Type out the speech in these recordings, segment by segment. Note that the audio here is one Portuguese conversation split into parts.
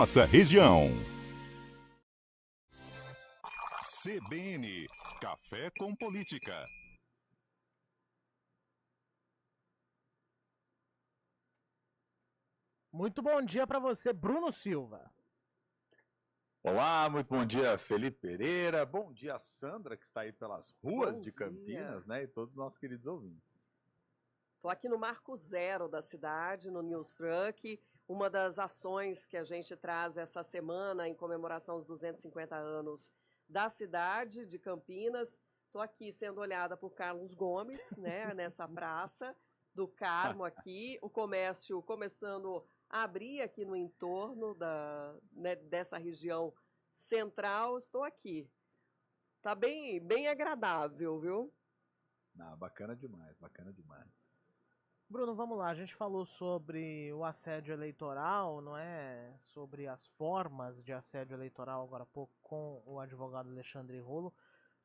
nossa região. CBN, Café com Política. Muito bom dia para você, Bruno Silva. Olá, muito bom dia, Felipe Pereira. Bom dia, Sandra, que está aí pelas ruas de Campinas, né? E todos os nossos queridos ouvintes. Estou aqui no Marco Zero da cidade, no News Truck. Uma das ações que a gente traz esta semana em comemoração aos 250 anos da cidade de Campinas. Estou aqui sendo olhada por Carlos Gomes, né, nessa praça do Carmo aqui. O comércio começando a abrir aqui no entorno dessa região central. Estou aqui. Tá bem agradável, viu? Ah, bacana demais, bacana demais. Bruno, vamos lá. A gente falou sobre o assédio eleitoral, não é? Sobre as formas de assédio eleitoral agora há pouco com o advogado Alexandre Rolo.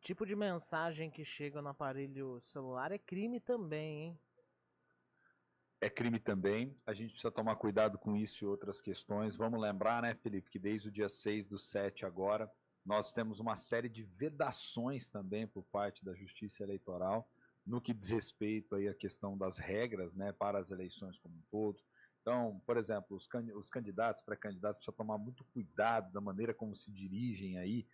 Tipo de mensagem que chega no aparelho celular é crime também, hein? É crime também. A gente precisa tomar cuidado com isso e outras questões. Vamos lembrar, né, Felipe, que desde o dia 6/7 agora, nós temos uma série de vedações também por parte da Justiça Eleitoral no que diz respeito aí à questão das regras, né, para as eleições como um todo. Então, por exemplo, os candidatos, pré-candidatos, precisam tomar muito cuidado da maneira como se dirigem aí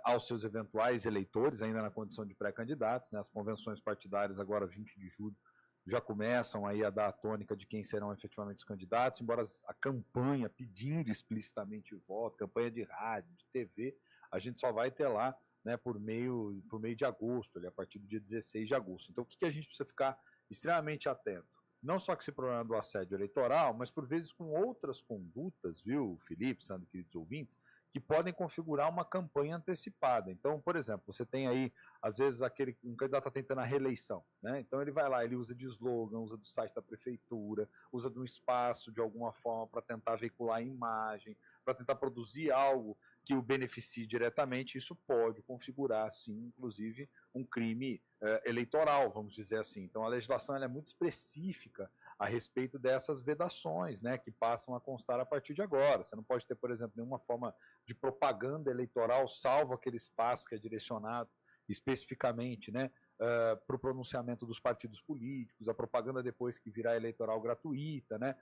aos seus eventuais eleitores, ainda na condição de pré-candidatos, né, as convenções partidárias agora 20 de julho já começam aí a dar a tônica de quem serão efetivamente os candidatos, embora a campanha pedindo explicitamente o voto, campanha de rádio, de TV, a gente só vai ter lá, né, por meio de agosto, ali, a partir do dia 16 de agosto. Então, o que a gente precisa ficar extremamente atento? Não só com esse problema do assédio eleitoral, mas por vezes com outras condutas, viu, Felipe, Sandro, queridos ouvintes, que podem configurar uma campanha antecipada. Então, por exemplo, você tem aí, às vezes, um candidato está tentando a reeleição, né? Então ele vai lá, ele usa de slogan, usa do site da prefeitura, usa de um espaço de alguma forma para tentar veicular a imagem, para tentar produzir algo que o beneficie diretamente. Isso pode configurar, sim, inclusive, um crime eleitoral, vamos dizer assim. Então, a legislação ela é muito específica a respeito dessas vedações, né, que passam a constar a partir de agora. Você não pode ter, por exemplo, nenhuma forma de propaganda eleitoral, salvo aquele espaço que é direcionado especificamente, né, para o pronunciamento dos partidos políticos, a propaganda depois que virá eleitoral gratuita, né,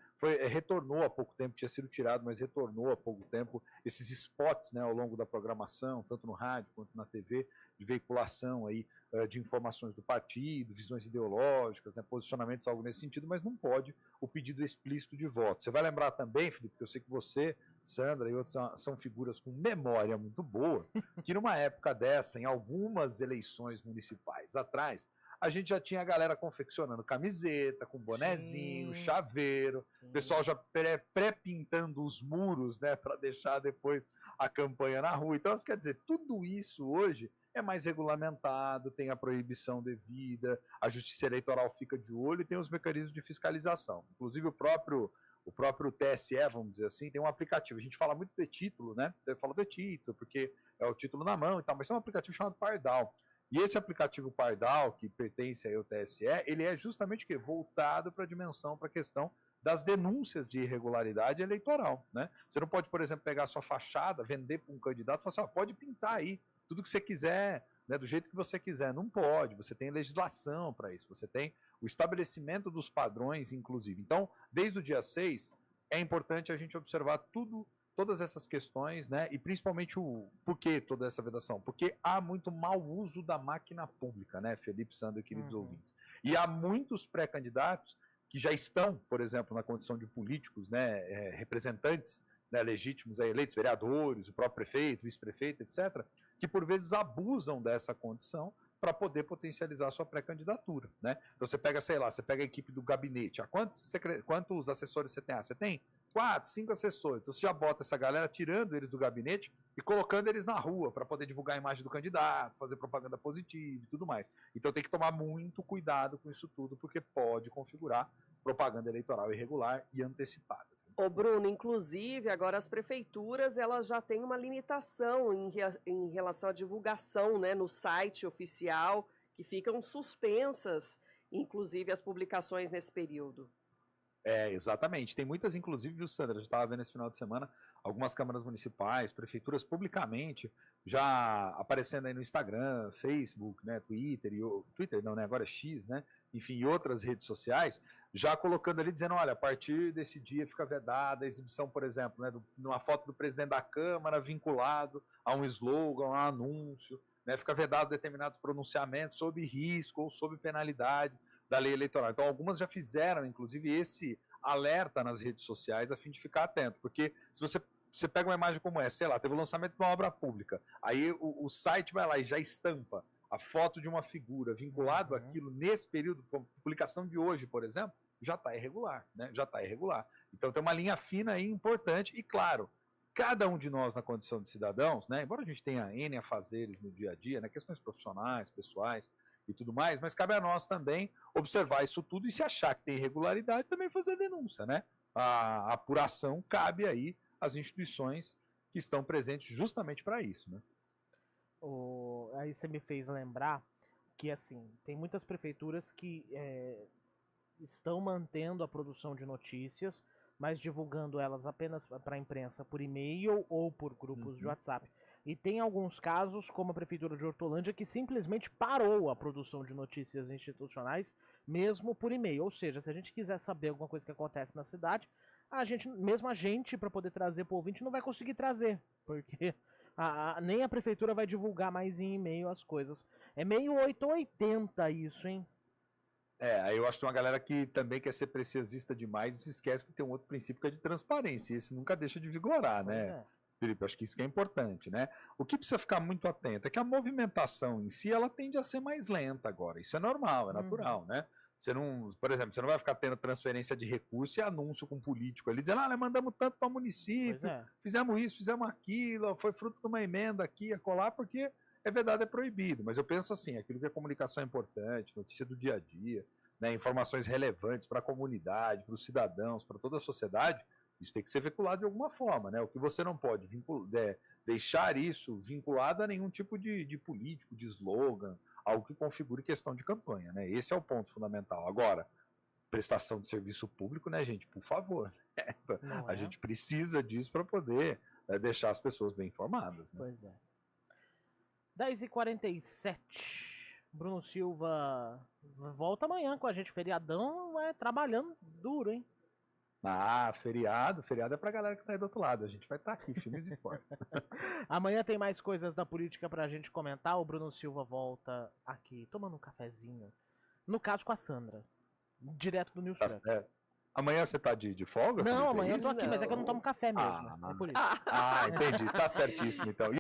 retornou há pouco tempo, tinha sido tirado, mas retornou há pouco tempo, esses spots, né, ao longo da programação, tanto no rádio quanto na TV, de veiculação aí, de informações do partido, visões ideológicas, né, posicionamentos, algo nesse sentido, mas não pode o pedido explícito de voto. Você vai lembrar também, Felipe, que eu sei que você, Sandra e outros são figuras com memória muito boa, que numa época dessa, em algumas eleições municipais atrás, a gente já tinha a galera confeccionando camiseta, com bonezinho, chaveiro, o pessoal já pré-pintando os muros, né, para deixar depois a campanha na rua. Então, quer dizer, tudo isso hoje é mais regulamentado, tem a proibição devida, a Justiça Eleitoral fica de olho e tem os mecanismos de fiscalização. Inclusive o próprio TSE, vamos dizer assim, tem um aplicativo. A gente fala muito de título, né? Eu falo de título, porque é o título na mão e tal, mas tem um aplicativo chamado Pardal. E esse aplicativo Pardal, que pertence aí ao TSE, ele é justamente o quê? Voltado para a dimensão, para a questão das denúncias de irregularidade eleitoral, né? Você não pode, por exemplo, pegar a sua fachada, vender para um candidato e falar assim, pode pintar aí tudo que você quiser, né, do jeito que você quiser. Não pode, você tem legislação para isso, você tem o estabelecimento dos padrões, inclusive. Então, desde o dia 6, é importante a gente observar todas essas questões, né, e principalmente o porquê toda essa vedação. Porque há muito mau uso da máquina pública, né, Felipe, Sandro e queridos ouvintes. E há muitos pré-candidatos que já estão, por exemplo, na condição de políticos, né, representantes, né, legítimos, eleitos, vereadores, o próprio prefeito, vice-prefeito, etc., que por vezes abusam dessa condição para poder potencializar a sua pré-candidatura, né? Então você pega, sei lá, você pega a equipe do gabinete, quantos assessores você tem? Você tem 4, 5 assessores, então você já bota essa galera tirando eles do gabinete e colocando eles na rua para poder divulgar a imagem do candidato, fazer propaganda positiva e tudo mais. Então tem que tomar muito cuidado com isso tudo, porque pode configurar propaganda eleitoral irregular e antecipada. Ô Bruno, inclusive agora as prefeituras elas já têm uma limitação em relação à divulgação, né, no site oficial, que ficam suspensas, inclusive as publicações nesse período. Exatamente. Tem muitas, inclusive, viu, Sandra? Eu estava vendo esse final de semana algumas câmaras municipais, prefeituras publicamente, já aparecendo aí no Instagram, Facebook, né, Twitter não, né, agora é X, né, enfim, e outras redes sociais, já colocando ali, dizendo, olha, a partir desse dia fica vedada a exibição, por exemplo, né, de uma foto do presidente da Câmara vinculado a um slogan, a um anúncio, né, fica vedado determinados pronunciamentos sob risco ou sob penalidade da lei eleitoral. Então, algumas já fizeram, inclusive, esse alerta nas redes sociais a fim de ficar atento, porque se você pega uma imagem como essa, sei lá, teve o lançamento de uma obra pública, aí o site vai lá e já estampa a foto de uma figura vinculado àquilo nesse período, publicação de hoje, por exemplo, já está irregular, né? Já está irregular. Então tem uma linha fina aí importante e, claro, cada um de nós na condição de cidadãos, né? Embora a gente tenha N afazeres no dia a dia, né? Questões profissionais, pessoais e tudo mais, mas cabe a nós também observar isso tudo e se achar que tem irregularidade, também fazer denúncia, né? A apuração cabe aí às instituições que estão presentes justamente para isso, né? Aí você me fez lembrar que, assim, tem muitas prefeituras que estão mantendo a produção de notícias, mas divulgando elas apenas para a imprensa por e-mail ou por grupos de WhatsApp. E tem alguns casos, como a Prefeitura de Hortolândia, que simplesmente parou a produção de notícias institucionais, mesmo por e-mail. Ou seja, se a gente quiser saber alguma coisa que acontece na cidade, mesmo a gente, para poder trazer para o ouvinte, não vai conseguir trazer, porque nem a Prefeitura vai divulgar mais em e-mail as coisas. É meio 880 isso, hein? Aí eu acho que tem uma galera que também quer ser preciosista demais e se esquece que tem um outro princípio que é de transparência, e esse nunca deixa de vigorar, né? Felipe, acho que isso que é importante, né? O que precisa ficar muito atento é que a movimentação em si, ela tende a ser mais lenta agora. Isso é normal, é natural, né? Você não, por exemplo, você não vai ficar tendo transferência de recurso e anúncio com um político ali, dizendo, nós mandamos tanto para o município, fizemos isso, fizemos aquilo, foi fruto de uma emenda aqui, acolá, porque é verdade, é proibido. Mas eu penso assim, aquilo que é comunicação importante, notícia do dia a dia, né, informações relevantes para a comunidade, para os cidadãos, para toda a sociedade, isso tem que ser veiculado de alguma forma, né? O que você não pode deixar isso vinculado a nenhum tipo de político, de slogan, algo que configure questão de campanha, né? Esse é o ponto fundamental. Agora, prestação de serviço público, né, gente? Por favor. Né? A gente precisa disso para poder deixar as pessoas bem informadas. Né? Pois é. 10h47. Bruno Silva volta amanhã com a gente. Feriadão trabalhando duro, hein? Feriado é pra galera que tá aí do outro lado. A gente vai estar aqui, firmes e fortes. Amanhã tem mais coisas da política pra gente comentar. O Bruno Silva volta aqui, tomando um cafezinho. No caso com a Sandra. Direto do News Truck. Amanhã você tá de folga? Não, amanhã eu tô aqui, mas é que eu não tomo café mesmo. É por isso. Entendi. Tá certíssimo, então.